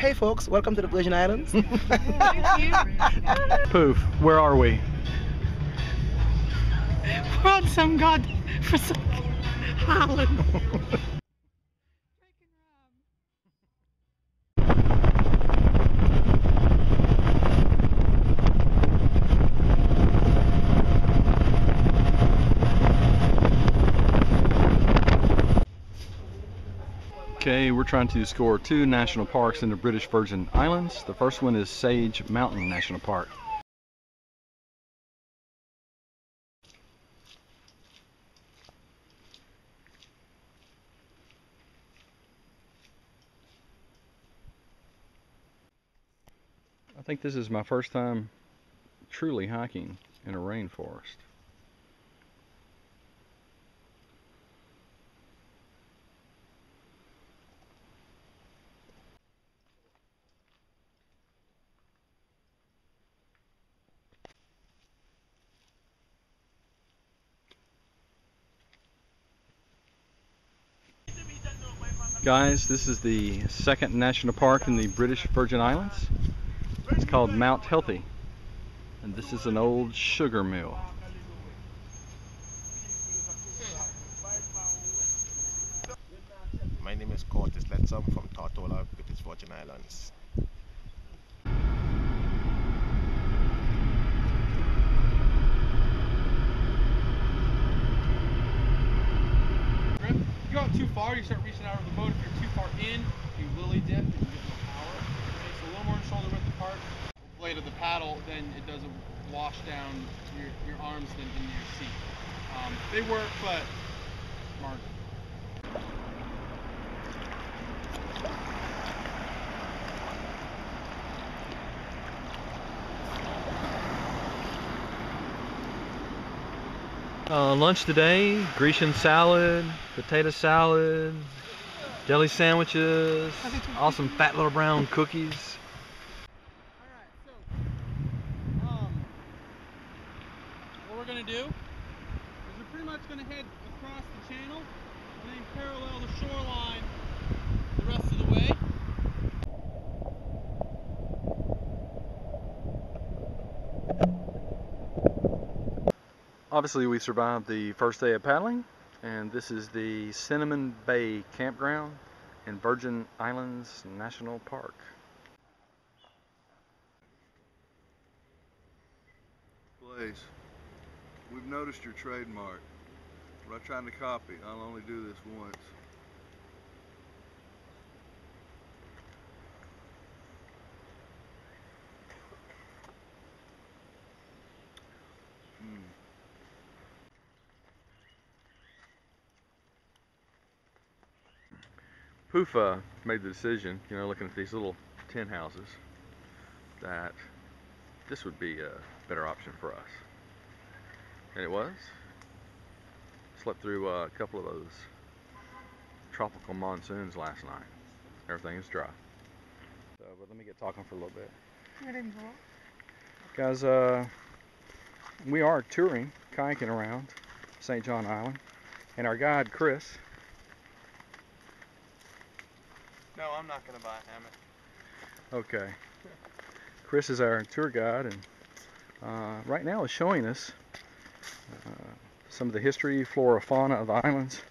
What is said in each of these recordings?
Hey folks, welcome to the Virgin Islands. Poof, where are we? We're on some island. Okay, we're trying to score 2 national parks in the British Virgin Islands. The first one is Sage Mountain National Park. I think this is my first time truly hiking in a rainforest. Guys, this is the second national park in the British Virgin Islands. It's called Mount Healthy, and this is an old sugar mill. My name is Curtis Letsom from Tortola, British Virgin Islands. If you go out too far, you start reaching out of the boat. If you're too far in, you lily dip and you get no power. It makes a little more shoulder width apart. The blade of the paddle, then it doesn't wash down your arms then into your seat. They work, but margin. Lunch today, Grecian salad, potato salad, jelly sandwiches, awesome fat little brown cookies. Alright, so what we're going to do is we're pretty much going to head across the channel and then parallel the shoreline the rest of the way. Obviously we survived the first day of paddling, and this is the Cinnamon Bay Campground in Virgin Islands National Park. Blaze, we've noticed your trademark. We're not trying to copy. I'll only do this once. Poof made the decision, you know, looking at these little tin houses, that this would be a better option for us. And it was. Slept through a couple of those tropical monsoons last night. Everything is dry. So, but let me get talking for a little bit. Guys, we are touring, kayaking around St. John Island, and our guide Chris. No, I'm not going to buy a hammock. Okay. Chris is our tour guide, and right now is showing us some of the history, flora, fauna of the islands.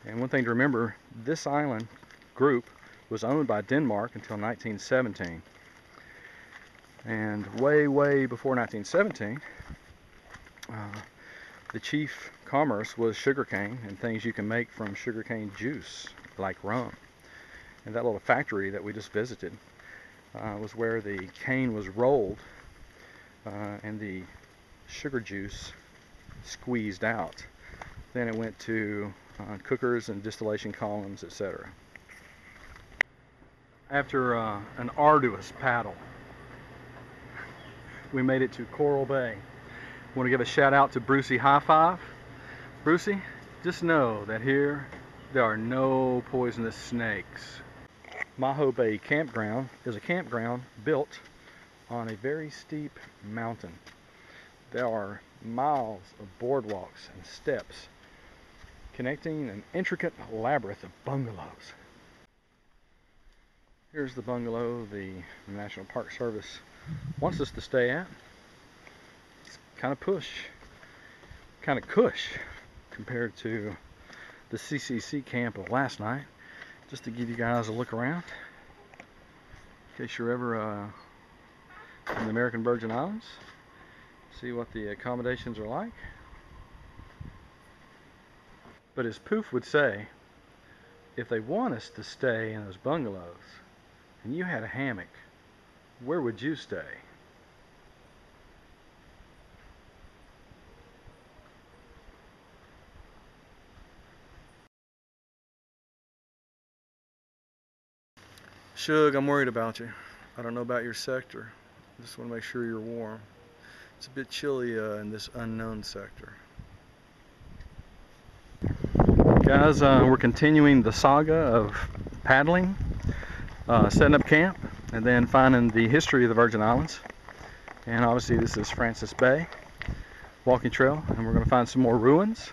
And one thing to remember, this island group was owned by Denmark until 1917. And way, way before 1917, the chief commerce was sugarcane and things you can make from sugarcane juice, like rum. And that little factory that we just visited was where the cane was rolled and the sugar juice squeezed out. Then it went to cookers and distillation columns, etc. After an arduous paddle, we made it to Coral Bay. I want to give a shout out to Brucey High Five. Brucey, just know that here there are no poisonous snakes. Maho Bay Campground is a campground built on a very steep mountain. There are miles of boardwalks and steps connecting an intricate labyrinth of bungalows. Here's the bungalow the National Park Service wants us to stay at. It's kind of cush compared to the CCC camp of last night. Just to give you guys a look around, in case you're ever in the American Virgin Islands, see what the accommodations are like. But as Poof would say, if they want us to stay in those bungalows and you had a hammock, where would you stay? Shug, I'm worried about you. I don't know about your sector. I just want to make sure you're warm. It's a bit chilly in this unknown sector. Guys, we're continuing the saga of paddling, setting up camp, and then finding the history of the Virgin Islands. And obviously this is Francis Bay walking trail, and we're going to find some more ruins.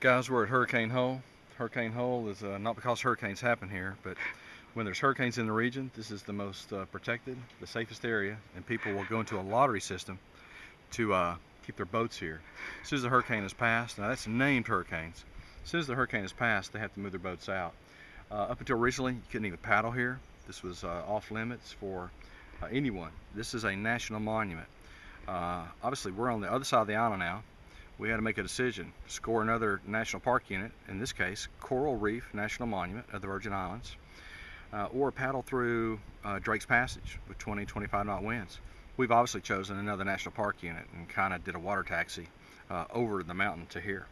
Guys, we're at Hurricane Hole. Hurricane Hole is not because hurricanes happen here, but when there's hurricanes in the region, this is the most protected, the safest area, and people will go into a lottery system to keep their boats here. As soon as the hurricane has passed, now that's named hurricanes, as soon as the hurricane has passed, they have to move their boats out. Up until recently, you couldn't even paddle here. This was off limits for anyone. This is a national monument. Obviously, we're on the other side of the island now. We had to make a decision, score another national park unit, in this case Coral Reef National Monument of the Virgin Islands, or paddle through Drake's Passage with 20-25 knot winds. We've obviously chosen another national park unit and kind of did a water taxi over the mountain to here.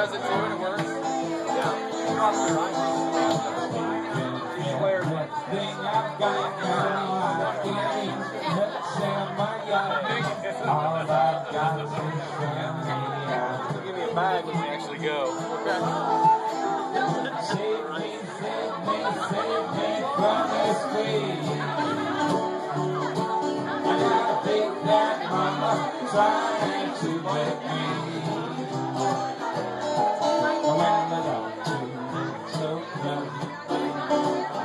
does it too and it works? Yeah. Give me a bag when we actually go. Okay. Save me from this way. I gotta think that mama trying to wet me. When the doctor so young,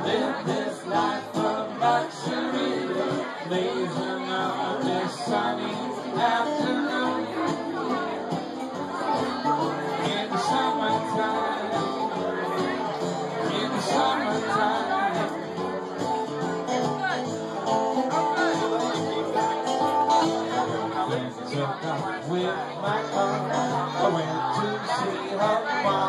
live this life of luxury, blazing on this sunny afternoon. In the summertime, in the summertime. With my car, I went to see her mom.